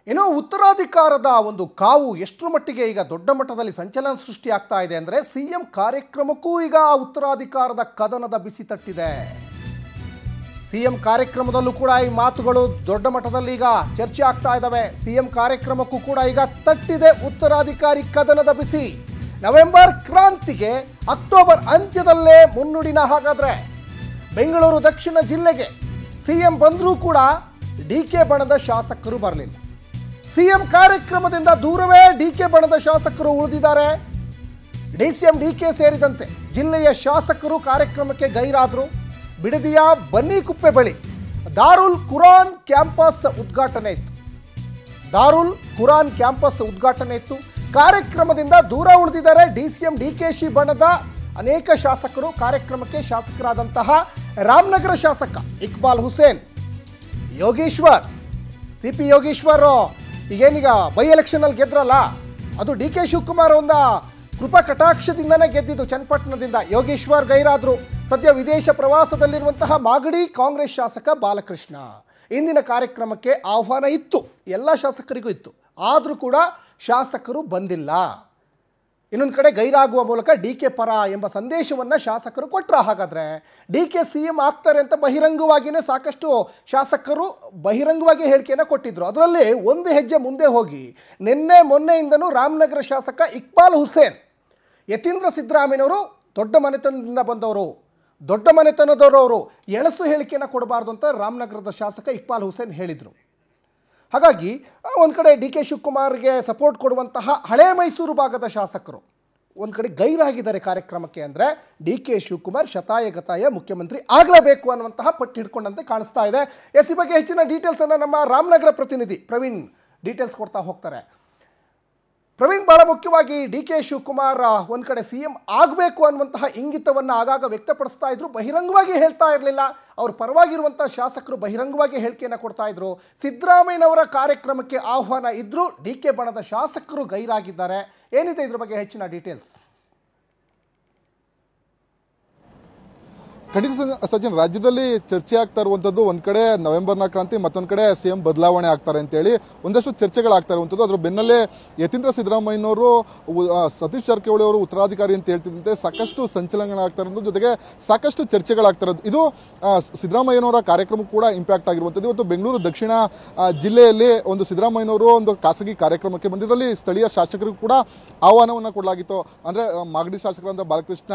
ಇನ್ನು ಉತ್ತರಾಧಿಕಾರದ ಒಂದು ಕಾವು ಎಷ್ಟರ ಮಟ್ಟಿಗೆ ಈಗ ದೊಡ್ಡ ಮಟ್ಟದಲ್ಲಿ ಸಂಚಲನ ಸೃಷ್ಟಿ ಆಗ್ತಾ ಇದೆ ಅಂದರೆ ಸಿಎಂ ಕಾರ್ಯಕ್ರಮಕ್ಕೂ ಈಗ ಉತ್ತರಾಧಿಕಾರದ ಕದನದ ಬಿಸಿ ತಟ್ಟಿದೆ. ಸಿಎಂ ಕಾರ್ಯಕ್ರಮದಲ್ಲೂ ಕೂಡ ಈ ಮಾತುಗಳು ದೊಡ್ಡ ಮಟ್ಟದಲ್ಲಿ ಈಗ ಚರ್ಚೆ ಆಗ್ತಾ ಇದ್ದಾವೆ. ಸಿಎಂ ಕಾರ್ಯಕ್ರಮಕ್ಕೂ ಕೂಡ ಈಗ ತಟ್ಟಿದೆ ಉತ್ತರಾಧಿಕಾರಿ ಕದನದ ಬಿಸಿ. ನವೆಂಬರ್ ಕ್ರಾಂತಿಗೆ ಅಕ್ಟೋಬರ್ ಅಂತ್ಯದಲ್ಲೇ ಮುನ್ನುಡಿನ. ಹಾಗಾದ್ರೆ ಬೆಂಗಳೂರು ದಕ್ಷಿಣ ಜಿಲ್ಲೆಗೆ ಸಿಎಂ ಬಂದರೂ ಕೂಡ ಡಿಕೆ ಬಣದ ಶಾಸಕರು ಬರಲಿಲ್ಲ. ಸಿಎಂ ಕಾರ್ಯಕ್ರಮದಿಂದ ದೂರವೇ ಡಿಕೆ ಬಣದ ಶಾಸಕರು ಉಳಿದಿದ್ದಾರೆ. ಡಿಸಿಎಂ ಡಿಕೆ ಸೇರಿದಂತೆ ಜಿಲ್ಲೆಯ ಶಾಸಕರು ಕಾರ್ಯಕ್ರಮಕ್ಕೆ ಗೈರಾದರು. ಬಿಡದಿಯ ಬನ್ನಿಕುಪ್ಪೆ ಬಳಿ ದಾರುಲ್ ಕುರಾನ್ ಕ್ಯಾಂಪಸ್ ಉದ್ಘಾಟನೆ ಇತ್ತು. ದಾರುಲ್ ಕುರಾನ್ ಕ್ಯಾಂಪಸ್ ಉದ್ಘಾಟನೆ ಇತ್ತು. ಕಾರ್ಯಕ್ರಮದಿಂದ ದೂರ ಉಳಿದಿದ್ದಾರೆ ಡಿಸಿಎಂ ಡಿಕೆಶಿ ಬಣದ ಅನೇಕ ಶಾಸಕರು. ಕಾರ್ಯಕ್ರಮಕ್ಕೆ ಶಾಸಕರಾದಂತಹ ರಾಮನಗರ ಶಾಸಕ ಇಕ್ಬಾಲ್ ಹುಸೇನ್, ಯೋಗೇಶ್ವರ್, ಸಿಪಿ ಯೋಗೇಶ್ವರ್ ಈಗೇನೀಗ ಬೈ ಎಲೆಕ್ಷನಲ್ಲಿ ಗೆದ್ರಲ್ಲ, ಅದು ಡಿ ಕೆ ಶಿವಕುಮಾರ್ ಒಂದು ಕೃಪಾ ಕಟಾಕ್ಷದಿಂದನೇ ಗೆದ್ದಿದ್ದು. ಚನ್ನಪಟ್ಟಣದಿಂದ ಯೋಗೇಶ್ವರ್ ಗೈರಾದ್ರು. ಸದ್ಯ ವಿದೇಶ ಪ್ರವಾಸದಲ್ಲಿರುವಂತಹ ಮಾಗಡಿ ಕಾಂಗ್ರೆಸ್ ಶಾಸಕ ಬಾಲಕೃಷ್ಣ. ಇಂದಿನ ಕಾರ್ಯಕ್ರಮಕ್ಕೆ ಆಹ್ವಾನ ಇತ್ತು, ಎಲ್ಲ ಶಾಸಕರಿಗೂ ಇತ್ತು, ಆದರೂ ಕೂಡ ಶಾಸಕರು ಬಂದಿಲ್ಲ. ಇನ್ನೊಂದು ಕಡೆ ಗೈರಾಗುವ ಮೂಲಕ ಡಿ ಕೆ ಪರ ಎಂಬ ಸಂದೇಶವನ್ನು ಶಾಸಕರು ಕೊಟ್ಟರು. ಹಾಗಾದರೆ ಡಿ ಕೆ ಸಿ ಎಂ ಆಗ್ತಾರೆ ಅಂತ ಬಹಿರಂಗವಾಗಿಯೇ ಸಾಕಷ್ಟು ಶಾಸಕರು ಬಹಿರಂಗವಾಗಿ ಹೇಳಿಕೆಯನ್ನು ಕೊಟ್ಟಿದ್ದರು. ಅದರಲ್ಲಿ ಒಂದು ಹೆಜ್ಜೆ ಮುಂದೆ ಹೋಗಿ ಮೊನ್ನೆಯಿಂದನೂ ರಾಮನಗರ ಶಾಸಕ ಇಕ್ಬಾಲ್ ಹುಸೇನ್, ಯತೀಂದ್ರ ಸಿದ್ದರಾಮಯ್ಯನವರು ದೊಡ್ಡ ಮನೆತನದಿಂದ ಬಂದವರು, ದೊಡ್ಡ ಮನೆತನದವರು ಎಳಸು ಹೇಳಿಕೆಯನ್ನು ಕೊಡಬಾರ್ದು ಅಂತ ರಾಮನಗರದ ಶಾಸಕ ಇಕ್ಬಾಲ್ ಹುಸೇನ್ ಹೇಳಿದರು. ಹಾಗಾಗಿ ಒಂದು ಕಡೆ ಡಿ ಕೆ ಶಿವಕುಮಾರ್ಗೆ ಸಪೋರ್ಟ್ ಕೊಡುವಂತಹ ಹಳೆ ಮೈಸೂರು ಭಾಗದ ಶಾಸಕರು ಒಂದು ಕಡೆ ಗೈರಾಗಿದ್ದಾರೆ ಕಾರ್ಯಕ್ರಮಕ್ಕೆ. ಅಂದರೆ ಡಿ ಕೆ ಶಿವಕುಮಾರ್ ಶತಾಯಗತಾಯ ಮುಖ್ಯಮಂತ್ರಿ ಆಗಲೇಬೇಕು ಅನ್ನುವಂತಹ ಪಟ್ಟು ಹಿಡ್ಕೊಂಡಂತೆ ಕಾಣಿಸ್ತಾ ಇದೆ. ಈ ಬಗ್ಗೆ ಹೆಚ್ಚಿನ ಡೀಟೇಲ್ಸನ್ನು ನಮ್ಮ ರಾಮನಗರ ಪ್ರತಿನಿಧಿ ಪ್ರವೀಣ್ ಡೀಟೇಲ್ಸ್ ಕೊಡ್ತಾ ಹೋಗ್ತಾರೆ. ಪ್ರವೀಣ್, ಬಹಳ ಮುಖ್ಯವಾಗಿ ಡಿ ಕೆ ಶಿವಕುಮಾರ್ ಒಂದು ಕಡೆ ಸಿ ಎಂ ಆಗಬೇಕು ಅನ್ನುವಂತಹ ಇಂಗಿತವನ್ನು ಆಗಾಗ ವ್ಯಕ್ತಪಡಿಸ್ತಾ ಇದ್ರು, ಬಹಿರಂಗವಾಗಿ ಹೇಳ್ತಾ ಇರಲಿಲ್ಲ. ಅವ್ರ ಪರವಾಗಿರುವಂಥ ಶಾಸಕರು ಬಹಿರಂಗವಾಗಿ ಹೇಳಿಕೆಯನ್ನು ಕೊಡ್ತಾ ಇದ್ರು. ಸಿದ್ದರಾಮಯ್ಯನವರ ಕಾರ್ಯಕ್ರಮಕ್ಕೆ ಆಹ್ವಾನ ಇದ್ದರೂ ಡಿ ಕೆ ಬಣದ ಶಾಸಕರು ಗೈರಾಗಿದ್ದಾರೆ. ಏನಿದೆ ಇದ್ರ ಬಗ್ಗೆ ಹೆಚ್ಚಿನ ಡೀಟೇಲ್ಸ್? ಖಂಡಿತ ಸಜ್ಜನ್, ರಾಜ್ಯದಲ್ಲಿ ಚರ್ಚೆ ಆಗ್ತಾ ಇರುವಂತದ್ದು ಒಂದ್ ಕಡೆ ನವೆಂಬರ್ನ ಕ್ರಾಂತಿ, ಮತ್ತೊಂದ್ ಕಡೆ ಸಿಎಂ ಬದಲಾವಣೆ ಆಗ್ತಾರೆ ಅಂತ ಹೇಳಿ ಒಂದಷ್ಟು ಚರ್ಚೆಗಳಾಗ್ತಾ ಇರುವಂತದ್ದು. ಅದ್ರ ಬೆನ್ನಲ್ಲೇ ಯತೀಂದ್ರ ಸಿದ್ದರಾಮಯ್ಯನವರು ಸತೀಶ್ ಜಾರಕಿಹೊಳಿ ಅವರು ಉತ್ತರಾಧಿಕಾರಿ ಅಂತ ಹೇಳ್ತಿದ್ದಂತೆ ಸಾಕಷ್ಟು ಸಂಚಲನ ಆಗ್ತಾ ಇರೋದು, ಜೊತೆಗೆ ಸಾಕಷ್ಟು ಚರ್ಚೆಗಳಾಗ್ತಾ ಇರೋದು. ಇದು ಸಿದ್ದರಾಮಯ್ಯನವರ ಕಾರ್ಯಕ್ರಮ ಕೂಡ ಇಂಪ್ಯಾಕ್ಟ್ ಆಗಿರುವಂತದ್ದು. ಇವತ್ತು ಬೆಂಗಳೂರು ದಕ್ಷಿಣ ಜಿಲ್ಲೆಯಲ್ಲಿ ಒಂದು ಸಿದ್ದರಾಮಯ್ಯನವರು ಒಂದು ಖಾಸಗಿ ಕಾರ್ಯಕ್ರಮಕ್ಕೆ ಬಂದಿದ್ರಲ್ಲಿ ಸ್ಥಳೀಯ ಶಾಸಕರಿಗೂ ಕೂಡ ಆಹ್ವಾನವನ್ನ ಕೊಡಲಾಗಿತ್ತು. ಅಂದ್ರೆ ಮಾಗಡಿ ಶಾಸಕರಾದ ಬಾಲಕೃಷ್ಣ,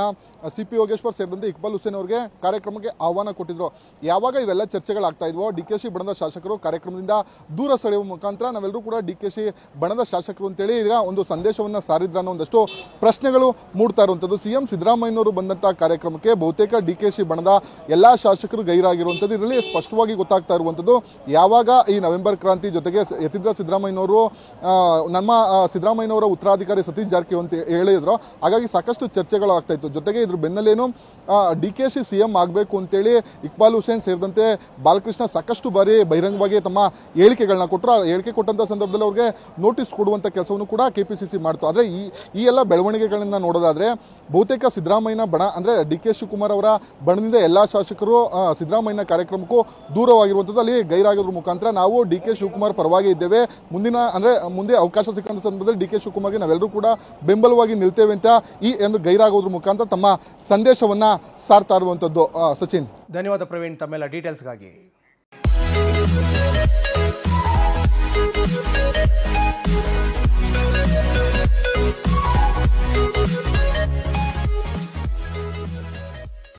ಸಿಪಿ ಯೋಗೇಶ್ವರ್ ಸೇರಿದಂತೆ ಇಕ್ಬಾಲ್ ಹುಸೇನ್ ಅವರಿಗೆ ಕಾರ್ಯಕ್ರಮಕ್ಕೆ ಆಹ್ವಾನ ಕೊಟ್ಟಿದ್ರು. ಯಾವಾಗ ಇವೆಲ್ಲ ಚರ್ಚೆಗಳಾಗ್ತಾ ಇದ್ವೋ ಡಿಕೆಶಿ ಬಣದ ಶಾಸಕರು ಕಾರ್ಯಕ್ರಮದಿಂದ ದೂರ ಸೆಳೆಯುವ ಮುಖಾಂತರ ನಾವೆಲ್ಲರೂ ಕೂಡ ಡಿಕೆಶಿ ಬಣದ ಶಾಸಕರು ಅಂತೇಳಿ ಈಗ ಒಂದು ಸಂದೇಶವನ್ನ ಸಾರಿದ್ರ ಅನ್ನೋ ಒಂದಷ್ಟು ಪ್ರಶ್ನೆಗಳು ಮೂಡ್ತಾ ಇರುವಂತದ್ದು. ಸಿಎಂ ಸಿದ್ದರಾಮಯ್ಯನವರು ಬಂದಂತಹ ಕಾರ್ಯಕ್ರಮಕ್ಕೆ ಬಹುತೇಕ ಡಿಕೆಶಿ ಬಣದ ಎಲ್ಲಾ ಶಾಸಕರು ಗೈರಾಗಿರುವಂತದ್ದು. ಇದರಲ್ಲಿ ಸ್ಪಷ್ಟವಾಗಿ ಗೊತ್ತಾಗ್ತಾ ಇರುವಂತದ್ದು, ಯಾವಾಗ ಈ ನವೆಂಬರ್ ಕ್ರಾಂತಿ ಜೊತೆಗೆ ಯತೀಂದ್ರ ಸಿದ್ದರಾಮಯ್ಯನವರು ನಮ್ಮ ಸಿದ್ದರಾಮಯ್ಯನವರ ಉತ್ತರಾಧಿಕಾರಿ ಸತೀಶ್ ಜಾರಕಿಹೊಳಿ ಅಂತ ಹೇಳಿದ್ರು, ಹಾಗಾಗಿ ಸಾಕಷ್ಟು ಚರ್ಚೆಗಳು ಆಗ್ತಾ ಇತ್ತು. ಜೊತೆಗೆ ಇದ್ರ ಬೆನ್ನಲ್ಲೇನು ಡಿಕೆಶಿ ಸಿಎಂ ಆಗಬೇಕು ಅಂತೇಳಿ ಇಕ್ಬಾಲ್ ಹುಸೇನ್ ಸೇರಿದಂತೆ ಬಾಲಕೃಷ್ಣ ಸಾಕಷ್ಟು ಬಾರಿ ಬಹಿರಂಗವಾಗಿ ತಮ್ಮ ಹೇಳಿಕೆಗಳನ್ನ ಕೊಟ್ಟರು. ಹೇಳಿಕೆ ಕೊಟ್ಟಂತ ಸಂದರ್ಭದಲ್ಲಿ ಅವ್ರಿಗೆ ನೋಟಿಸ್ ಕೊಡುವಂತ ಕೆಲಸವನ್ನು ಕೂಡ ಕೆಪಿಸಿಸಿ ಮಾಡ್ತು. ಆದ್ರೆ ಈ ಎಲ್ಲ ಬೆಳವಣಿಗೆಗಳನ್ನ ನೋಡೋದಾದ್ರೆ ಬಹುತೇಕ ಸಿದ್ದರಾಮಯ್ಯನ ಬಣ ಅಂದ್ರೆ ಡಿ ಕೆ ಶಿವಕುಮಾರ್ ಅವರ ಬಣದಿಂದ ಎಲ್ಲಾ ಶಾಸಕರು ಸಿದ್ದರಾಮಯ್ಯನ ಕಾರ್ಯಕ್ರಮಕ್ಕೂ ದೂರವಾಗಿರುವಂತದ್ದು. ಅಲ್ಲಿ ಗೈರಾಗೋದ್ರ ಮುಖಾಂತರ ನಾವು ಡಿ ಕೆ ಶಿವಕುಮಾರ್ ಪರವಾಗಿ ಇದ್ದೇವೆ, ಮುಂದೆ ಅವಕಾಶ ಸಿಕ್ಕಂತ ಸಂದರ್ಭದಲ್ಲಿ ಡಿ ಕೆ ಶಿವಕುಮಾರ್ಗೆ ನಾವೆಲ್ಲರೂ ಕೂಡ ಬೆಂಬಲವಾಗಿ ನಿಲ್ತೇವೆ ಅಂತ ಈ ಒಂದು ಗೈರಾಗೋದ್ರ ಮುಖಾಂತರ ತಮ್ಮ ಸಂದೇಶವನ್ನ ಸಾರ್ತಾ ಇರುವಂತದ್ದು. ಸಚಿನ್, ಧನ್ಯವಾದ ಪ್ರವೀಣ್ ತಮ್ಮೆಲ್ಲ ಡೀಟೇಲ್ಸ್ಗಾಗಿ.